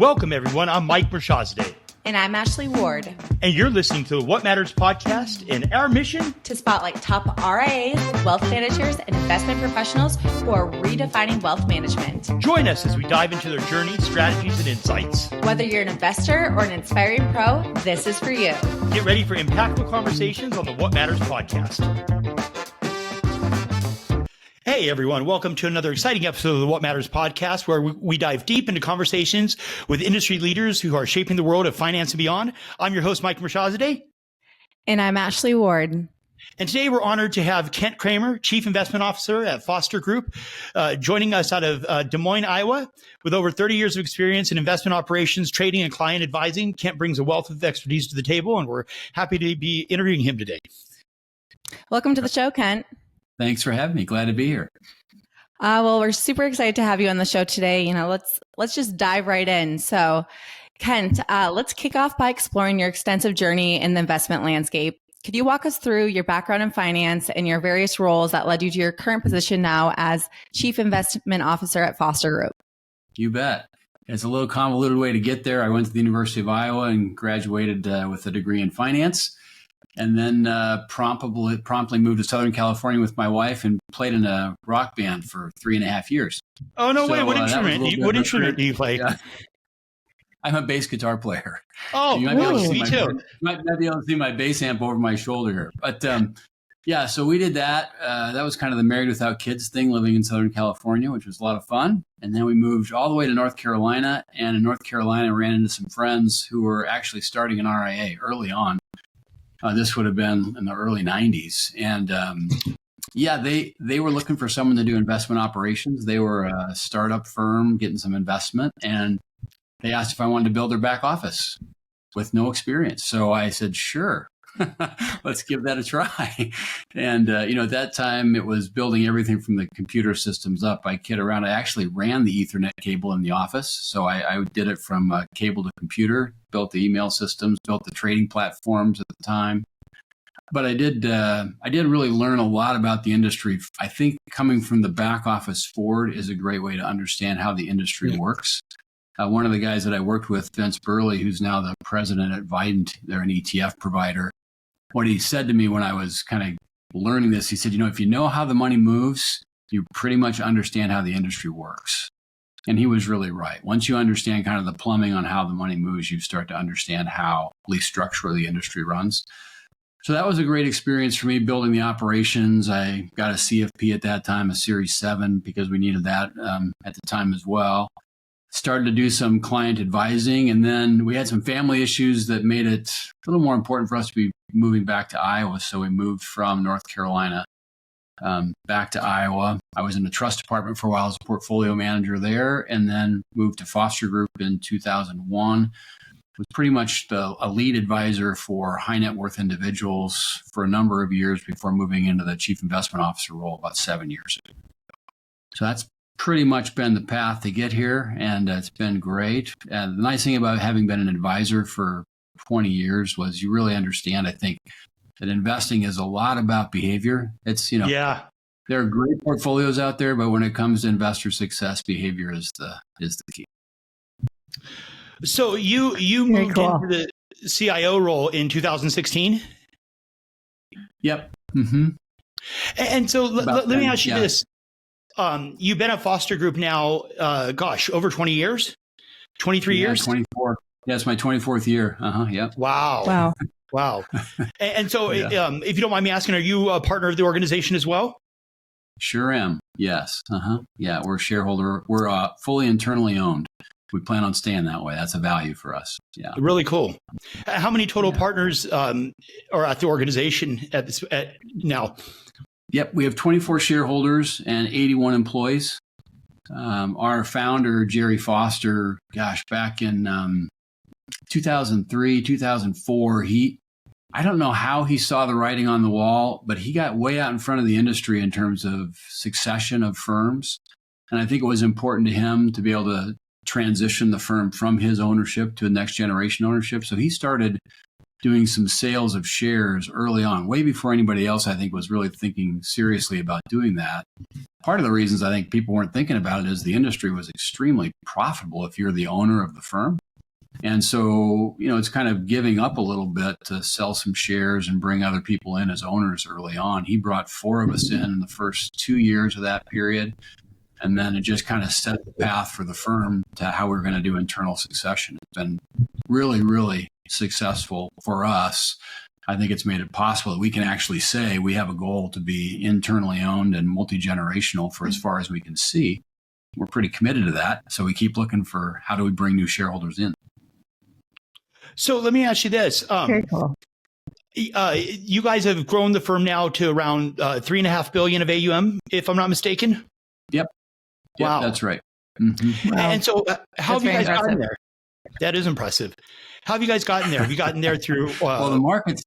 Welcome, everyone. I'm Mike Mershazadeh. And I'm Ashley Ward. And you're listening to the What Matters podcast, and our mission to spotlight top RIAs, wealth managers, and investment professionals who are redefining wealth management. Join us as we dive into their journey, strategies, and insights. Whether you're an investor or an inspiring pro, this is for you. Get ready for impactful conversations on the What Matters podcast. Hey, everyone. Welcome to another exciting episode of the What Matters podcast, where we dive deep into conversations with industry leaders who are shaping the world of finance and beyond. I'm your host, Mike Mershazadeh. And I'm Ashley Ward. And today we're honored to have Kent Kramer, Chief Investment Officer at Foster Group, joining us out of Des Moines, Iowa. With over 30 years of experience in investment operations, trading, and client advising, Kent brings a wealth of expertise to the table, and we're happy to be interviewing him today. Welcome to the show, Kent. Thanks for having me. Glad to be here. Well, we're super excited to have you on the show today. Let's just dive right in. So, Kent, let's kick off by exploring your extensive journey in the investment landscape. Could you walk us through your background in finance and your various roles that led you to your current position now as Chief Investment Officer at Foster Group? You bet. It's a little convoluted way to get there. I went to the University of Iowa and graduated with a degree in finance. And then promptly moved to Southern California with my wife and played in a rock band for 3.5 years. Oh, no way. What instrument do you play? Yeah. I'm a bass guitar player. Oh, you me too. You might be able to see my bass amp over my shoulder here. But yeah, so we did that. That was kind of the married without kids thing, living in Southern California, which was a lot of fun. And then we moved all the way to North Carolina. And in North Carolina, ran into some friends who were actually starting an RIA early on. This would have been in the early 90s. And they were looking for someone to do investment operations. They were a startup firm getting some investment. And they asked if I wanted to build their back office with no experience. So I said, sure, let's give that a try. And, at that time, it was building everything from the computer systems up. I kid around. I actually ran the Ethernet cable in the office. So I did it from cable to computer, built the email systems, built the trading platforms at the time. But I did really learn a lot about the industry. I think coming from the back office forward is a great way to understand how the industry works. One of the guys that I worked with, Vince Burley, who's now the president at Vident, they're an ETF provider. What he said to me when I was kind of learning this, he said, if you know how the money moves, you pretty much understand how the industry works. And he was really right. Once you understand kind of the plumbing on how the money moves, you start to understand how, at least structurally, the industry runs. So that was a great experience for me, building the operations. I got a CFP at that time, a Series 7, because we needed that at the time as well. Started to do some client advising, and then we had some family issues that made it a little more important for us to be moving back to Iowa. So we moved from North Carolina back to Iowa. I was in the trust department for a while as a portfolio manager there, and then moved to Foster Group in 2001. Was pretty much a lead advisor for high net worth individuals for a number of years before moving into the chief investment officer role about 7 years ago. So that's pretty much been the path to get here, and it's been great. And the nice thing about having been an advisor for 20 years was you really understand, I think, that investing is a lot about behavior. It's, there are great portfolios out there, but when it comes to investor success, behavior is the key. So you moved into the CIO role in 2016? Yep. Mm-hmm. And so let me ask you this. You've been at Foster Group now, over 20 years? 23 years? 24. Yeah, it's my 24th year. Yep. Wow. And so if you don't mind me asking, are you a partner of the organization as well? Sure am. Yes. Yeah, we're a shareholder. We're fully internally owned. We plan on staying that way. That's a value for us. Yeah. Really cool. How many total partners are at the organization at now? Yep. We have 24 shareholders and 81 employees. Our founder, Jerry Foster, back in 2003, 2004, I don't know how he saw the writing on the wall, but he got way out in front of the industry in terms of succession of firms. And I think it was important to him to be able to transition the firm from his ownership to the next generation ownership. So he started doing some sales of shares early on, way before anybody else, I think, was really thinking seriously about doing that. Part of the reasons I think people weren't thinking about it is the industry was extremely profitable if you're the owner of the firm. And so, it's kind of giving up a little bit to sell some shares and bring other people in as owners early on. He brought 4 of us in the first 2 years of that period. And then it just kind of set the path for the firm to how we're going to do internal succession. It's been really, really successful for us. I think it's made it possible that we can actually say we have a goal to be internally owned and multi-generational for as far as we can see. We're pretty committed to that. So we keep looking for how do we bring new shareholders in. So let me ask you this. Very cool. You guys have grown the firm now to around $3.5 billion of AUM, if I'm not mistaken. Yep. Wow. That's right. Mm-hmm. Wow. And so how have you guys impressive. gotten there? That is impressive. How have you guys gotten there? Have you gotten there through? Well, the markets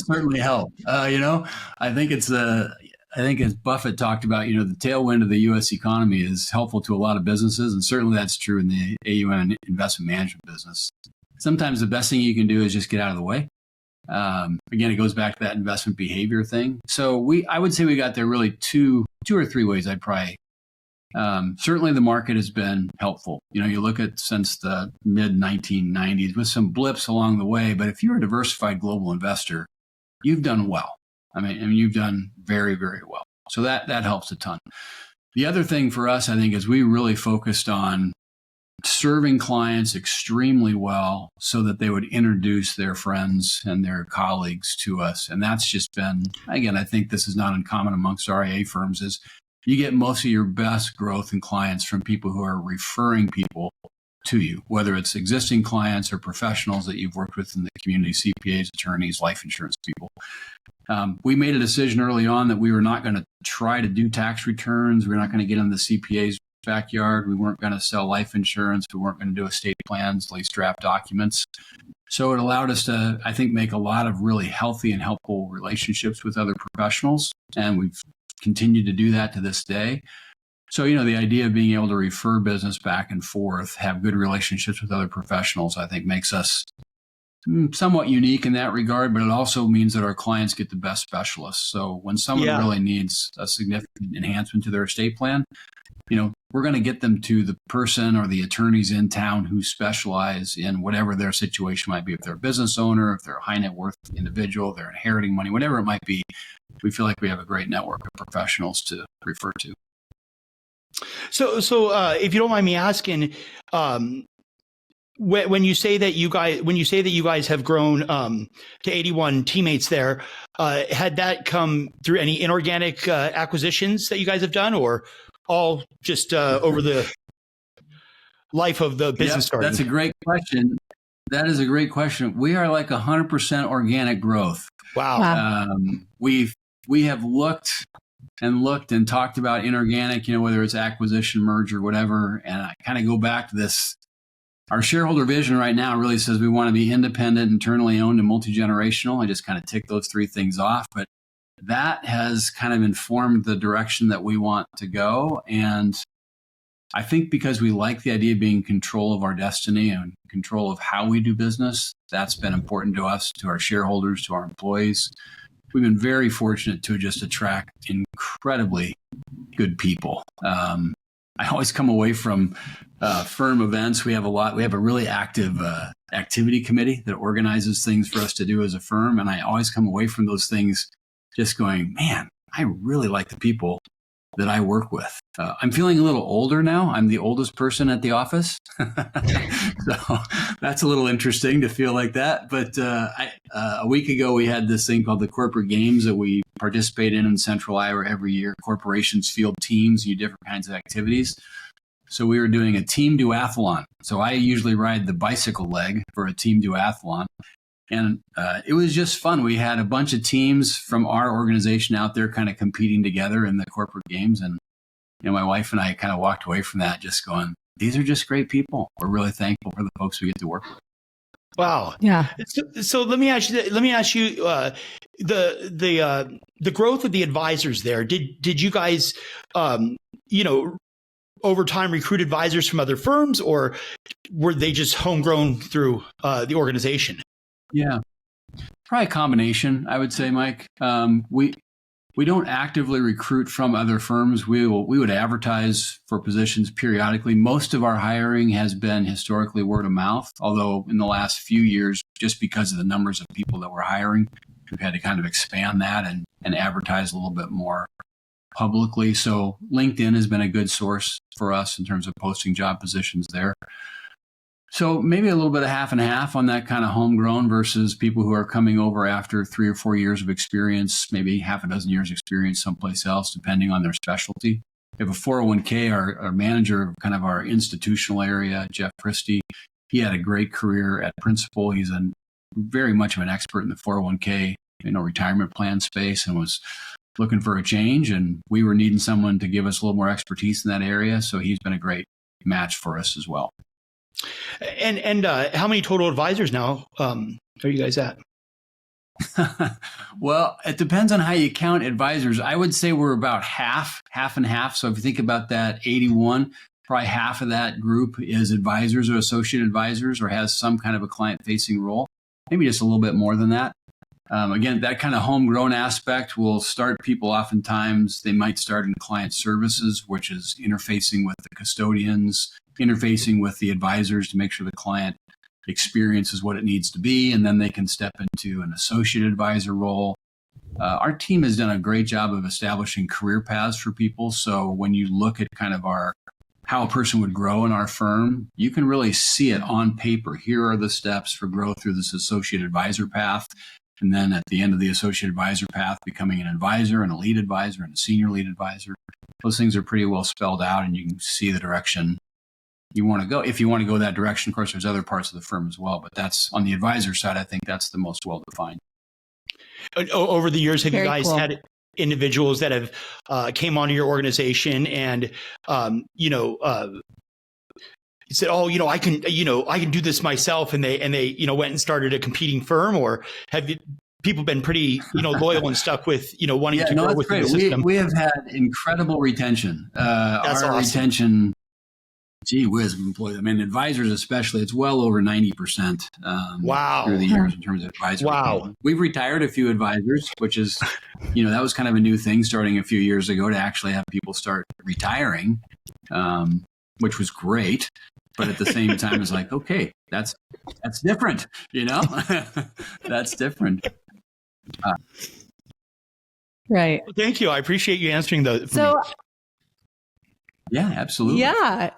certainly help. I think as Buffett talked about, the tailwind of the U.S. economy is helpful to a lot of businesses, and certainly that's true in the AUM and investment management business. Sometimes the best thing you can do is just get out of the way. Again, it goes back to that investment behavior thing. So I would say we got there really two or three ways. I'd probably. Certainly the market has been helpful. You look at since the mid 1990s with some blips along the way, but if you're a diversified global investor, you've done well. I mean, you've done very, very well. So that helps a ton. The other thing for us, I think, is we really focused on serving clients extremely well so that they would introduce their friends and their colleagues to us. And that's just been, again, I think this is not uncommon amongst RIA firms, is you get most of your best growth in clients from people who are referring people to you, whether it's existing clients or professionals that you've worked with in the community, CPAs, attorneys, life insurance people. We made a decision early on that we were not going to try to do tax returns. We're not going to get in the CPA's backyard. We weren't going to sell life insurance. We weren't going to do estate plans, lease draft documents. So it allowed us to, I think, make a lot of really healthy and helpful relationships with other professionals. And we've continue to do that to this day. So, the idea of being able to refer business back and forth, have good relationships with other professionals, I think makes us somewhat unique in that regard, but it also means that our clients get the best specialists. So when someone really needs a significant enhancement to their estate plan, we're going to get them to the person or the attorneys in town who specialize in whatever their situation might be. If they're a business owner, if they're a high net worth individual, they're inheriting money, whatever it might be, we feel like we have a great network of professionals to refer to. So if you don't mind me asking, when you say that you guys have grown to 81 teammates there, had that come through any inorganic acquisitions that you guys have done, or all just over the life of the business starting? That's a great question. That is a great question. We are like 100% organic growth. Wow. We have looked and talked about inorganic, whether it's acquisition, merger, whatever. And I kind of go back to this. Our shareholder vision right now really says we want to be independent, internally owned, and multi-generational. I just kind of tick those 3 things off. But that has kind of informed the direction that we want to go. And I think because we like the idea of being in control of our destiny and control of how we do business, that's been important to us, to our shareholders, to our employees. We've been very fortunate to just attract incredibly good people. I always come away from firm events. We have a really active activity committee that organizes things for us to do as a firm. And I always come away from those things just going, man, I really like the people that I work with. I'm feeling a little older now. I'm the oldest person at the office. So that's a little interesting to feel like that. But a week ago, we had this thing called the corporate games that we participate in Central Iowa every year. Corporations field teams, do different kinds of activities. So we were doing a team duathlon. So I usually ride the bicycle leg for a team duathlon. And it was just fun. We had a bunch of teams from our organization out there kind of competing together in the corporate games. And my wife and I kind of walked away from that just going, these are just great people. We're really thankful for the folks we get to work with. Wow. Yeah. So let me ask you the growth of the advisors there. Did you guys, over time recruit advisors from other firms, or were they just homegrown through the organization? Yeah. Probably a combination, I would say, Mike. We don't actively recruit from other firms. We would advertise for positions periodically. Most of our hiring has been historically word of mouth, although in the last few years, just because of the numbers of people that we're hiring, we've had to kind of expand that and advertise a little bit more publicly. So LinkedIn has been a good source for us in terms of posting job positions there. So maybe a little bit of half and half on that kind of homegrown versus people who are coming over after 3 or 4 years of experience, maybe half a dozen years experience someplace else, depending on their specialty. We have a 401k, our manager of kind of our institutional area, Jeff Christie, he had a great career at Principal. He's very much of an expert in the 401k, retirement plan space, and was looking for a change. And we were needing someone to give us a little more expertise in that area. So he's been a great match for us as well. And how many total advisors now are you guys at? Well, it depends on how you count advisors. I would say we're about half and half. So if you think about that 81, probably half of that group is advisors or associate advisors or has some kind of a client-facing role, maybe just a little bit more than that. Again, that kind of homegrown aspect will start people oftentimes. They might start in client services, which is interfacing with the custodians, interfacing with the advisors to make sure the client experience is what it needs to be. And then they can step into an associate advisor role. Our team has done a great job of establishing career paths for people. So when you look at kind of how a person would grow in our firm, you can really see it on paper. Here are the steps for growth through this associate advisor path. And then at the end of the associate advisor path, becoming an advisor and a lead advisor and a senior lead advisor. Those things are pretty well spelled out, and you can see the direction you want to go. If you want to go that direction, of course, there's other parts of the firm as well, but that's on the advisor side. I think that's the most well-defined. Over the years, have Very you guys cool. had individuals that have came onto your organization and, said, "Oh, I can do this myself," and they went and started a competing firm? Or have people been pretty, loyal and stuck with, wanting to grow within the system? We have had incredible retention. That's our awesome. Retention, gee whiz, employees. I mean, advisors especially, it's well over 90%. Wow. Through the years in terms of advisors. Wow. We've retired a few advisors, which is, that was kind of a new thing starting a few years ago to actually have people start retiring, which was great. But at the same time, it's like, okay, that's different, that's different. Right. Thank you. I appreciate you answering those. So, yeah, absolutely. yeah.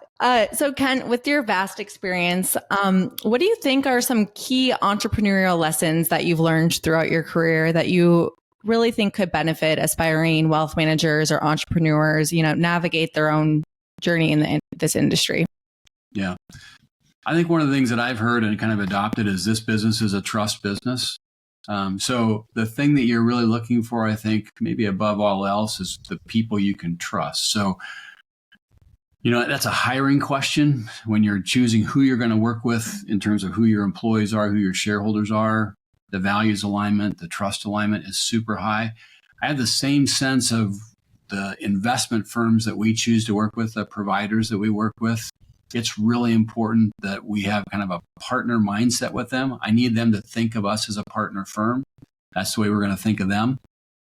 So Ken, with your vast experience, what do you think are some key entrepreneurial lessons that you've learned throughout your career that you really think could benefit aspiring wealth managers or entrepreneurs, navigate their own journey in this industry? Yeah. I think one of the things that I've heard and kind of adopted is this business is a trust business. So the thing that you're really looking for, I think, maybe above all else, is the people you can trust. So, that's a hiring question when you're choosing who you're going to work with in terms of who your employees are, who your shareholders are. The values alignment, the trust alignment is super high. I have the same sense of the investment firms that we choose to work with, the providers that we work with. It's really important that we have kind of a partner mindset with them. I need them to think of us as a partner firm. That's the way we're going to think of them.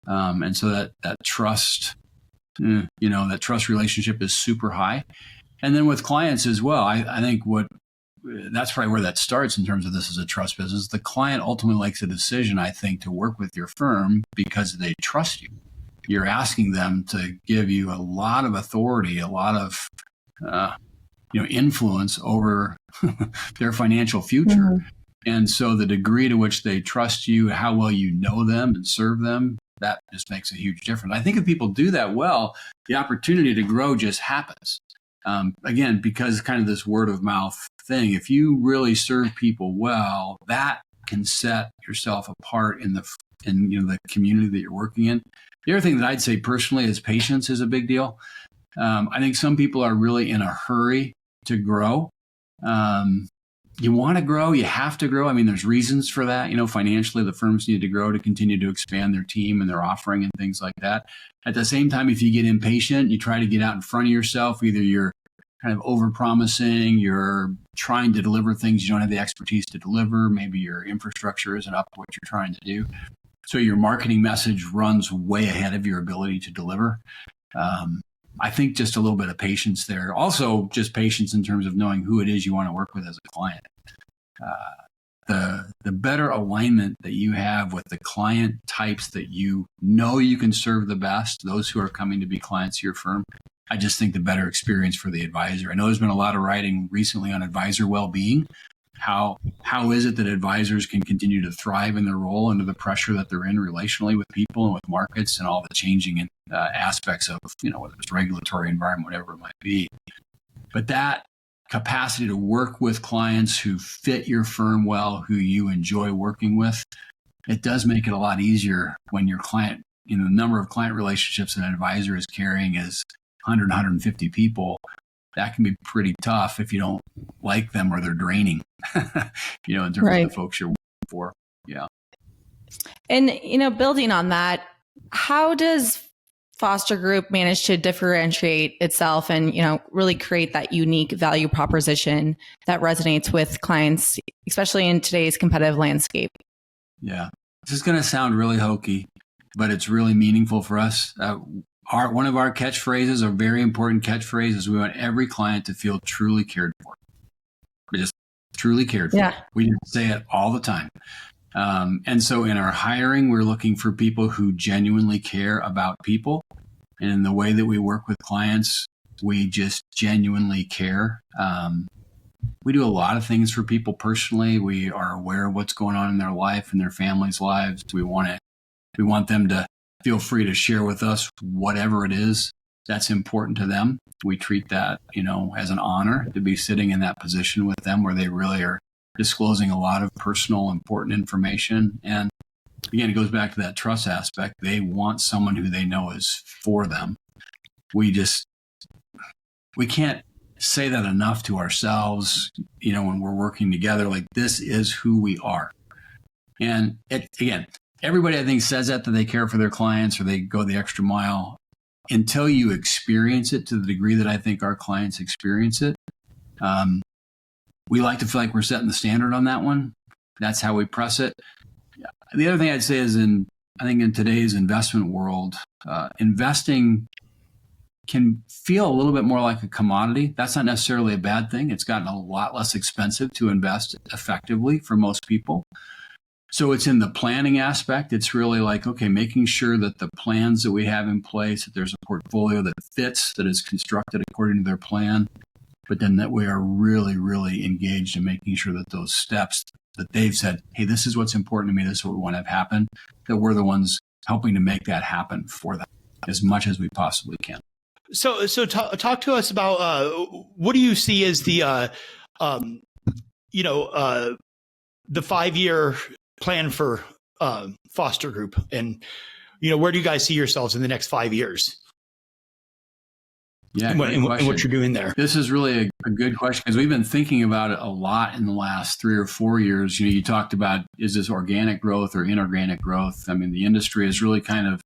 And so that trust, that trust relationship is super high. And then with clients as well, I think that's probably where that starts in terms of this is a trust business. The client ultimately makes a decision, I think, to work with your firm because they trust you. You're asking them to give you a lot of authority, a lot of influence over their financial future. Mm-hmm. And so the degree to which they trust you, how well you know them and serve them, that just makes a huge difference. I think if people do that well, the opportunity to grow just happens. Again, because kind of this word of mouth thing, if you really serve people well, that can set yourself apart in the community that you're working in. The other thing that I'd say personally is patience is a big deal. I think some people are really in a hurry to grow. You want to grow, you have to grow. I mean, there's reasons for that. Financially, the firms need to grow to continue to expand their team and their offering and things like that. At the same time, if you get impatient, you try to get out in front of yourself. Either you're kind of over-promising, you're trying to deliver things you don't have the expertise to deliver, maybe your infrastructure isn't up to what you're trying to do. So your marketing message runs way ahead of your ability to deliver. I think just a little bit of patience there. Also, just patience in terms of knowing who it is you want to work with as a client. The better alignment that you have with the client types that you know you can serve the best, those who are coming to be clients of your firm, I just think the better experience for the advisor. I know there's been a lot of writing recently on advisor well-being. How is it that advisors can continue to thrive in their role under the pressure that they're in relationally with people and with markets and all the changing aspects of, whether it's regulatory environment, whatever it might be. But that capacity to work with clients who fit your firm well, who you enjoy working with, it does make it a lot easier when your client, the number of client relationships an advisor is carrying is 100, 150 people. That can be pretty tough if you don't like them or they're draining, in terms of the folks you're working for. Yeah. And, building on that, how does Foster Group manage to differentiate itself and, really create that unique value proposition that resonates with clients, especially in today's competitive landscape? Yeah. This is going to sound really hokey, but it's really meaningful for us. One of our catchphrases, a very important catchphrase, is we want every client to feel truly cared for. We're just truly cared for. Yeah. We say it all the time. And so in our hiring, we're looking for people who genuinely care about people. And in the way that we work with clients, we just genuinely care. We do a lot of things for people personally. We are aware of what's going on in their life and their families' lives. We want them to feel free to share with us whatever it is that's important to them. We treat that, as an honor to be sitting in that position with them where they really are disclosing a lot of personal, important information. And again, it goes back to that trust aspect. They want someone who they know is for them. We can't say that enough to ourselves, when we're working together, like this is who we are. And again, everybody I think says that they care for their clients or they go the extra mile. Until you experience it to the degree that I think our clients experience it, we like to feel like we're setting the standard on that one. That's how we press it. The other thing I'd say is in today's investment world, investing can feel a little bit more like a commodity. That's not necessarily a bad thing. It's gotten a lot less expensive to invest effectively for most people. So it's in the planning aspect. It's really like, okay, making sure that the plans that we have in place, that there's a portfolio that fits, that is constructed according to their plan, but then that we are really, really engaged in making sure that those steps that they've said, hey, this is what's important to me, this is what we want to have happen, that we're the ones helping to make that happen for them as much as we possibly can. So talk to us about what do you see as the 5-year plan for Foster Group, and where do you guys see yourselves in the next 5 years? Yeah, and what you're doing there. This is really a good question because we've been thinking about it a lot in the last 3 or 4 years. You talked about, is this organic growth or inorganic growth? I mean, the industry is really kind of,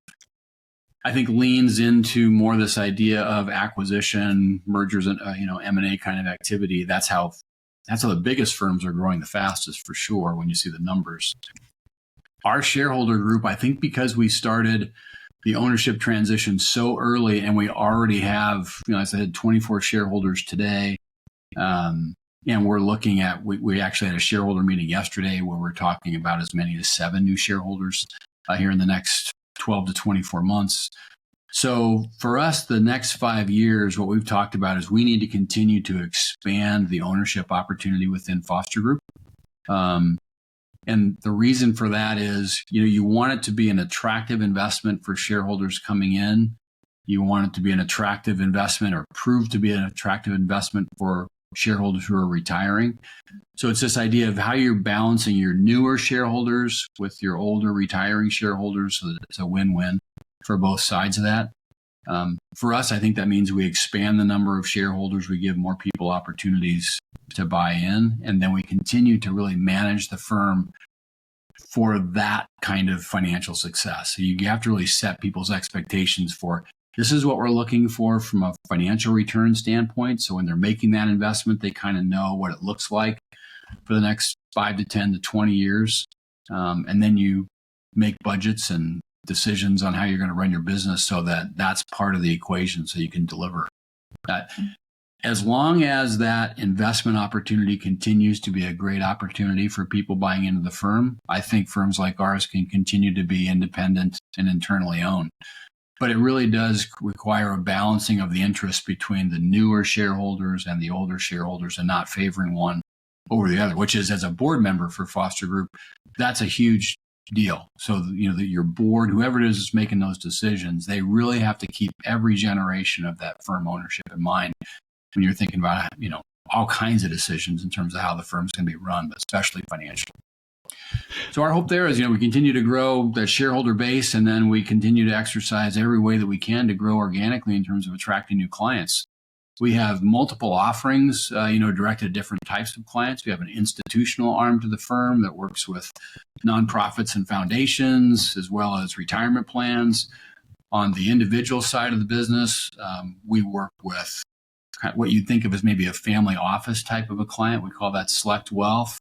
I think, leans into more this idea of acquisition, mergers, and M&A kind of activity. That's how the biggest firms are growing the fastest, for sure, when you see the numbers. Our shareholder group, I think because we started the ownership transition so early and we already have, as I said, 24 shareholders today. And we're looking at, we actually had a shareholder meeting yesterday where we're talking about as many as 7 new shareholders here in the next 12 to 24 months. So for us, the next 5 years, what we've talked about is we need to continue to expand the ownership opportunity within Foster Group. And the reason for that is, you want it to be an attractive investment for shareholders coming in. You want it to be an attractive investment or prove to be an attractive investment for shareholders who are retiring. So it's this idea of how you're balancing your newer shareholders with your older retiring shareholders so that it's a win-win for both sides of that. For us, I think that means we expand the number of shareholders, we give more people opportunities to buy in, and then we continue to really manage the firm for that kind of financial success. So you have to really set people's expectations for, this is what we're looking for from a financial return standpoint. So when they're making that investment, they kind of know what it looks like for the next 5 to 10 to 20 years. And then you make budgets and decisions on how you're going to run your business so that that's part of the equation so you can deliver that. As long as that investment opportunity continues to be a great opportunity for people buying into the firm, I think firms like ours can continue to be independent and internally owned. But it really does require a balancing of the interest between the newer shareholders and the older shareholders and not favoring one over the other, which is, as a board member for Foster Group, that's a huge deal. So, your board, whoever it is making those decisions, they really have to keep every generation of that firm ownership in mind when you're thinking about, all kinds of decisions in terms of how the firm's going to be run, but especially financially. So our hope there is, we continue to grow the shareholder base, and then we continue to exercise every way that we can to grow organically in terms of attracting new clients. We have multiple offerings, directed at different types of clients. We have an institutional arm to the firm that works with nonprofits and foundations, as well as retirement plans. On the individual side of the business, we work with what you'd think of as maybe a family office type of a client. We call that Select Wealth.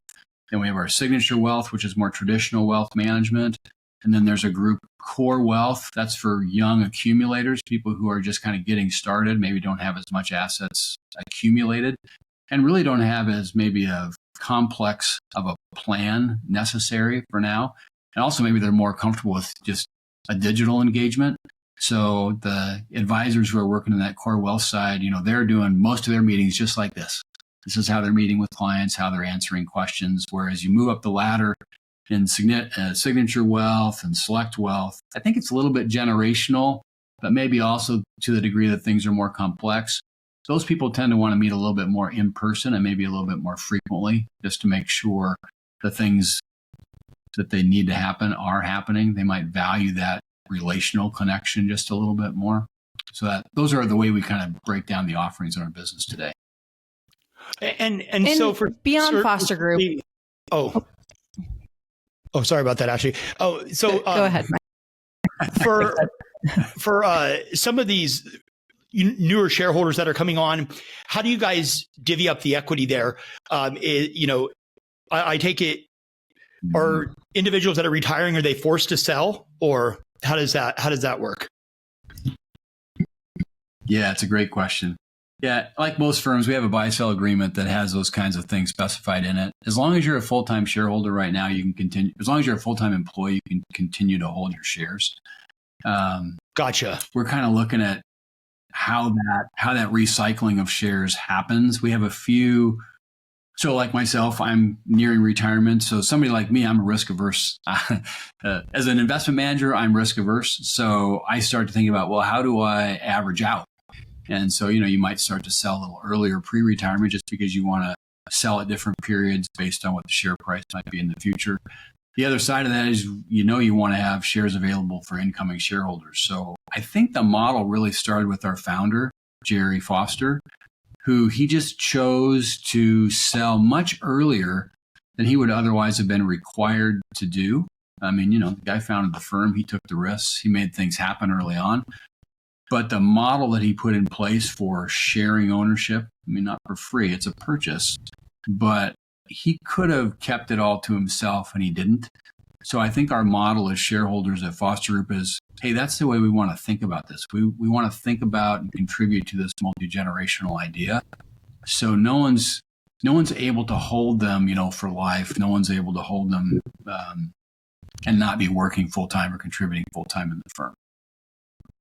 Then we have our Signature Wealth, which is more traditional wealth management. And then there's a group, Core Wealth. That's for young accumulators, people who are just kind of getting started, maybe don't have as much assets accumulated, and really don't have as maybe a complex of a plan necessary for now. And also maybe they're more comfortable with just a digital engagement. So the advisors who are working in that Core Wealth side, they're doing most of their meetings just like this. This is how they're meeting with clients, how they're answering questions. Whereas you move up the ladder in Signature Wealth and Select Wealth, I think it's a little bit generational, but maybe also to the degree that things are more complex. Those people tend to want to meet a little bit more in person and maybe a little bit more frequently, just to make sure the things that they need to happen are happening. They might value that relational connection just a little bit more. So those are the way we kind of break down the offerings in our business today. And so for beyond Foster Group. Oh, sorry about that, Ashley. Oh, so go ahead. For some of these newer shareholders that are coming on, how do you guys divvy up the equity there? I take it, are individuals that are retiring, are they forced to sell, or how does that work? Yeah, it's a great question. Yeah, like most firms, we have a buy-sell agreement that has those kinds of things specified in it. As long as you're a full-time shareholder right now, you can continue. As long as you're a full-time employee, you can continue to hold your shares. Gotcha. We're kind of looking at how that recycling of shares happens. We have a few. So like myself, I'm nearing retirement. So somebody like me, I'm risk averse. As an investment manager, I'm risk averse. So I start to think about, well, how do I average out? And so, you might start to sell a little earlier pre-retirement just because you want to sell at different periods based on what the share price might be in the future. The other side of that is, you want to have shares available for incoming shareholders. So I think the model really started with our founder, Jerry Foster, who he just chose to sell much earlier than he would otherwise have been required to do. I mean, the guy founded the firm. He took the risks. He made things happen early on. But the model that he put in place for sharing ownership, not for free, it's a purchase, but he could have kept it all to himself and he didn't. So I think our model as shareholders at Foster Group is, hey, that's the way we want to think about this. We want to think about and contribute to this multi-generational idea. So no one's able to hold them, for life. No one's able to hold them and not be working full-time or contributing full-time in the firm.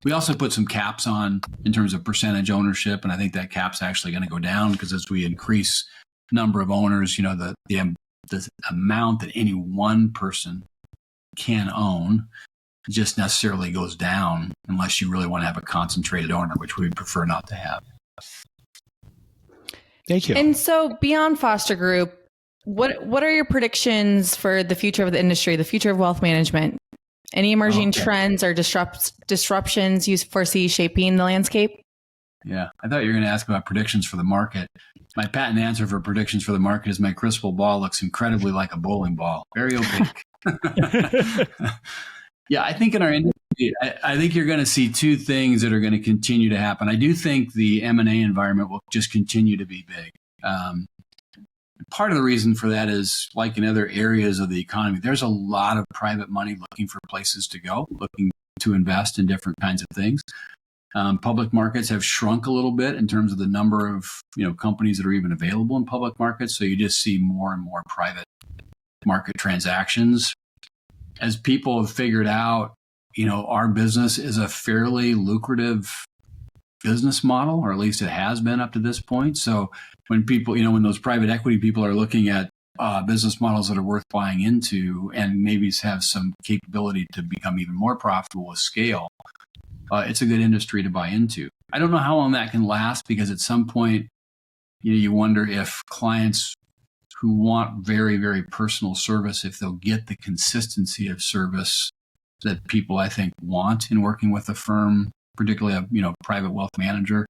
We also put some caps on in terms of percentage ownership, and I think that cap's actually going to go down because as we increase number of owners, the amount that any one person can own just necessarily goes down unless you really want to have a concentrated owner, which we prefer not to have. Thank you. And so beyond Foster Group, what are your predictions for the future of the industry, the future of wealth management? Any emerging trends or disruptions you foresee shaping the landscape? Yeah, I thought you were going to ask about predictions for the market. My patent answer for predictions for the market is my crystal ball looks incredibly like a bowling ball, very opaque. Yeah, I think in our industry, I think you're going to see two things that are going to continue to happen. I do think the M&A environment will just continue to be big. Part of the reason for that is, like in other areas of the economy, there's a lot of private money looking for places to go, looking to invest in different kinds of things. Public markets have shrunk a little bit in terms of the number of companies that are even available in public markets. So you just see more and more private market transactions. As people have figured out, our business is a fairly lucrative business model, or at least it has been up to this point. So when people, when those private equity people are looking at business models that are worth buying into and maybe have some capability to become even more profitable with scale, it's a good industry to buy into. I don't know how long that can last, because at some point, you wonder if clients who want very, very personal service, if they'll get the consistency of service that people, I think, want in working with a firm, particularly a private wealth manager.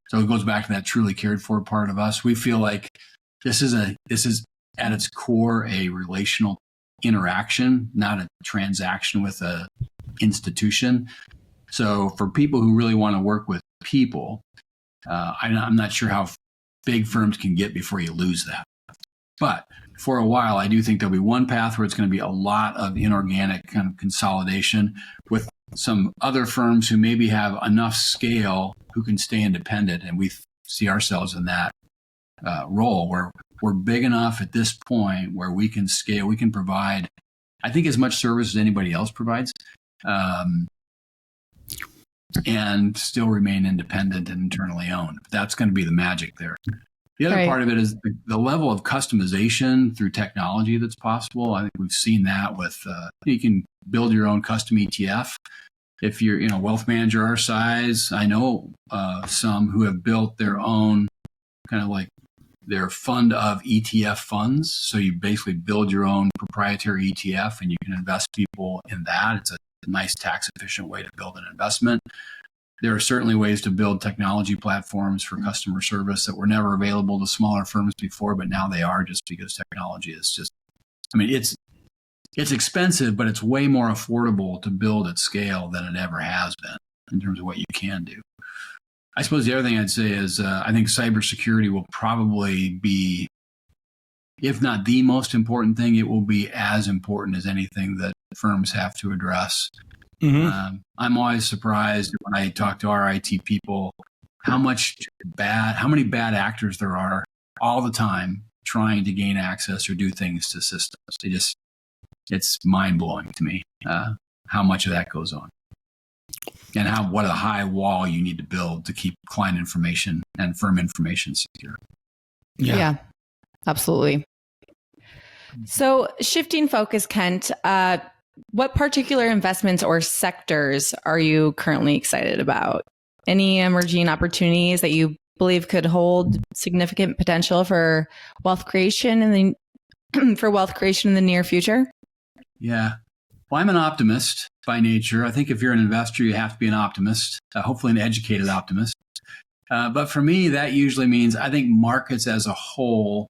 So it goes back to that truly cared for part of us. We feel like this is at its core a relational interaction, not a transaction with a institution. So for people who really want to work with people, I'm not sure how big firms can get before you lose that. But for a while, I do think there'll be one path where it's going to be a lot of inorganic kind of consolidation with some other firms who maybe have enough scale who can stay independent. And we see ourselves in that role where we're big enough at this point where we can scale, we can provide, I think, as much service as anybody else provides, and still remain independent and internally owned. That's going to be the magic there. The other part of it is the level of customization through technology that's possible. I think we've seen that with, you can build your own custom ETF. If you're a wealth manager our size, I know some who have built their own kind of like their fund of ETF funds. So you basically build your own proprietary ETF and you can invest people in that. It's a nice tax efficient way to build an investment. There are certainly ways to build technology platforms for customer service that were never available to smaller firms before, but now they are, just because technology is just, it's expensive, but it's way more affordable to build at scale than it ever has been in terms of what you can do. I suppose the other thing I'd say is I think cybersecurity will probably be, if not the most important thing, it will be as important as anything that firms have to address. Mm-hmm. I'm always surprised when I talk to our IT people how many bad actors there are all the time trying to gain access or do things to systems. It's mind blowing to me how much of that goes on, and what a high wall you need to build to keep client information and firm information secure. Yeah, absolutely. So shifting focus, Kent, what particular investments or sectors are you currently excited about? Any emerging opportunities that you believe could hold significant potential for wealth creation in the near future? Yeah. Well, I'm an optimist by nature. I think if you're an investor, you have to be an optimist, hopefully an educated optimist. But for me, that usually means I think markets as a whole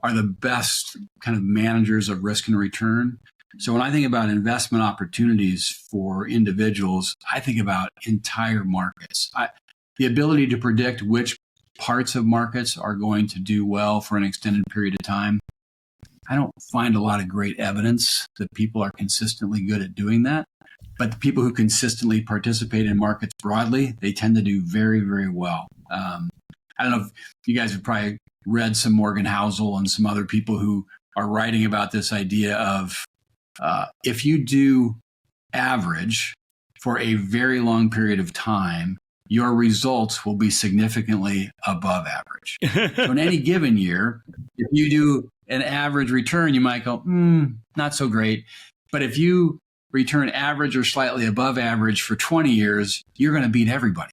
are the best kind of managers of risk and return. So when I think about investment opportunities for individuals, I think about entire markets. The ability to predict which parts of markets are going to do well for an extended period of time. I don't find a lot of great evidence that people are consistently good at doing that. But the people who consistently participate in markets broadly, they tend to do very, very well. I don't know if you guys have probably read some Morgan Housel and some other people who are writing about this idea of if you do average for a very long period of time, your results will be significantly above average. So in any given year, if you do an average return, you might go, not so great. But if you return average or slightly above average for 20 years, you're going to beat everybody.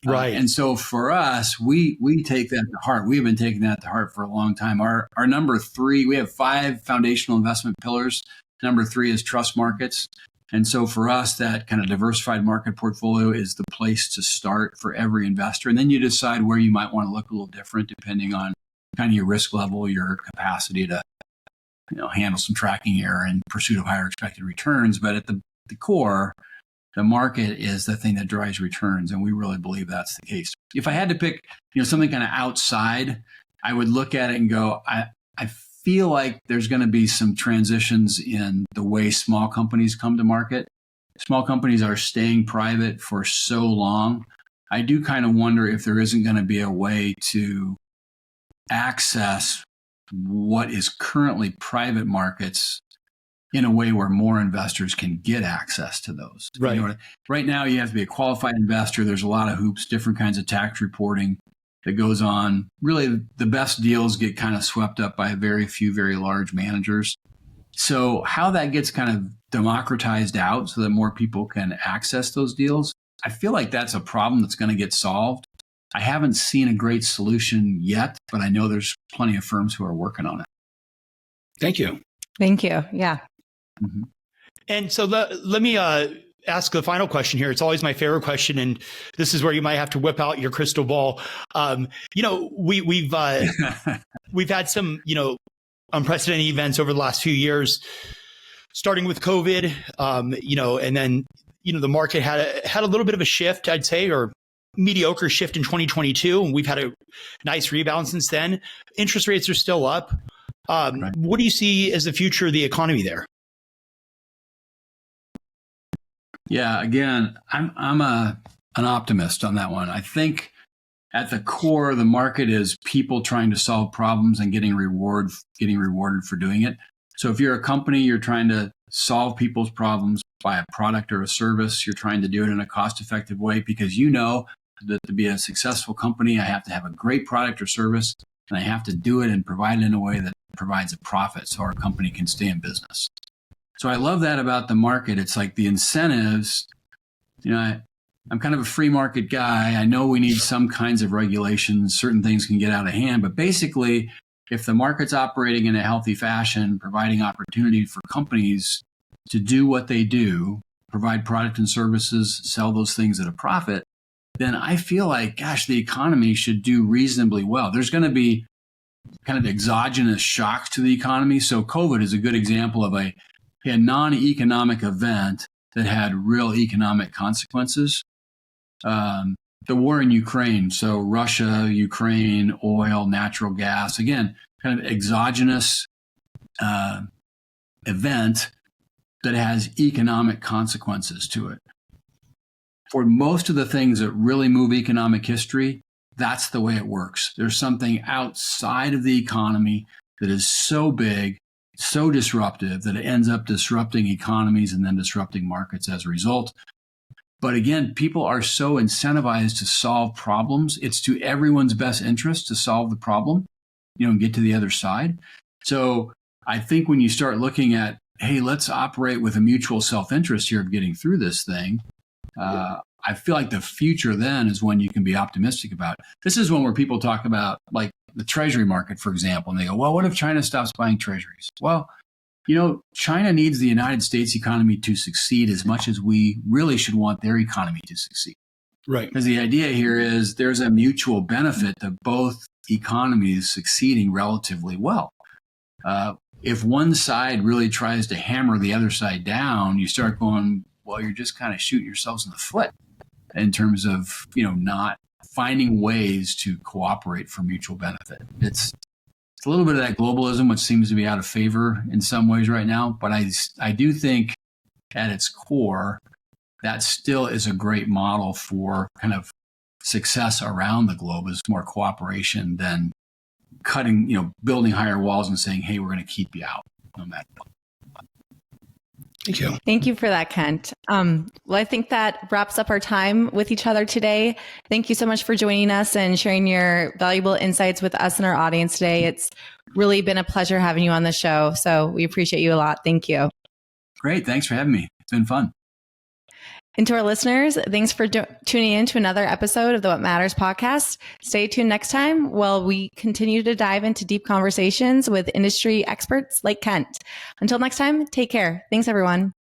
Right. And so for us, we take that to heart. We've been taking that to heart for a long time. Our number 3, we have 5 foundational investment pillars. Number 3 is trust markets. And so for us, that kind of diversified market portfolio is the place to start for every investor. And then you decide where you might want to look a little different depending on kind of your risk level, your capacity to handle some tracking error in pursuit of higher expected returns. But at the core, the market is the thing that drives returns. And we really believe that's the case. If I had to pick, something kind of outside, I would look at it and go, I feel like there's going to be some transitions in the way small companies come to market. Small companies are staying private for so long. I do kind of wonder if there isn't going to be a way to access what is currently private markets in a way where more investors can get access to those. Right. Right now, you have to be a qualified investor. There's a lot of hoops, different kinds of tax reporting that goes on. Really, the best deals get kind of swept up by very few, very large managers. So how that gets kind of democratized out so that more people can access those deals, I feel like that's a problem that's going to get solved. I haven't seen a great solution yet, but I know there's plenty of firms who are working on it. Thank you. Thank you. Yeah. Mm-hmm. And so let me ask the final question here. It's always my favorite question, and this is where you might have to whip out your crystal ball. We've had some unprecedented events over the last few years, starting with COVID. And then the market had a little bit of a shift, I'd say, or mediocre shift in 2022, and we've had a nice rebound since then. Interest rates are still up. Right. What do you see as the future of the economy there? Yeah, again, I'm an optimist on that one. I think at the core, the market is people trying to solve problems and getting rewarded for doing it. So if you're a company, you're trying to solve people's problems by a product or a service. You're trying to do it in a cost-effective way because you know that to be a successful company, I have to have a great product or service, and I have to do it and provide it in a way that provides a profit so our company can stay in business. So I love that about the market. It's like the incentives, I'm kind of a free market guy. I know we need some kinds of regulations. Certain things can get out of hand, but basically, if the market's operating in a healthy fashion, providing opportunity for companies to do what they do, provide product and services, sell those things at a profit, then I feel like, gosh, the economy should do reasonably well. There's going to be kind of exogenous shocks to the economy. So COVID is a good example of a non-economic event that had real economic consequences. The war in Ukraine, so Russia, Ukraine, oil, natural gas, again, kind of exogenous event that has economic consequences to it. For most of the things that really move economic history, that's the way it works. There's something outside of the economy that is so big, so disruptive that it ends up disrupting economies and then disrupting markets as a result. But again, people are so incentivized to solve problems. It's to everyone's best interest to solve the problem, and get to the other side. So I think when you start looking at, hey, let's operate with a mutual self-interest here of getting through this thing, I feel like the future then is when you can be optimistic about. This is one where people talk about like the treasury market, for example, and they go, well, what if China stops buying treasuries? Well, China needs the United States economy to succeed as much as we really should want their economy to succeed. Right. Because the idea here is there's a mutual benefit to both economies succeeding relatively well. If one side really tries to hammer the other side down, you start going, well, you're just kind of shooting yourselves in the foot in terms of, not finding ways to cooperate for mutual benefit. It's a little bit of that globalism, which seems to be out of favor in some ways right now. But I do think at its core, that still is a great model for kind of success around the globe, is more cooperation than building higher walls and saying, hey, we're going to keep you out on that. Thank you. Thank you for that, Kent. Well, I think that wraps up our time with each other today. Thank you so much for joining us and sharing your valuable insights with us and our audience today. It's really been a pleasure having you on the show. So we appreciate you a lot. Thank you. Great. Thanks for having me. It's been fun. And to our listeners, thanks for tuning in to another episode of the What Matters podcast. Stay tuned next time while we continue to dive into deep conversations with industry experts like Kent. Until next time, take care. Thanks, everyone.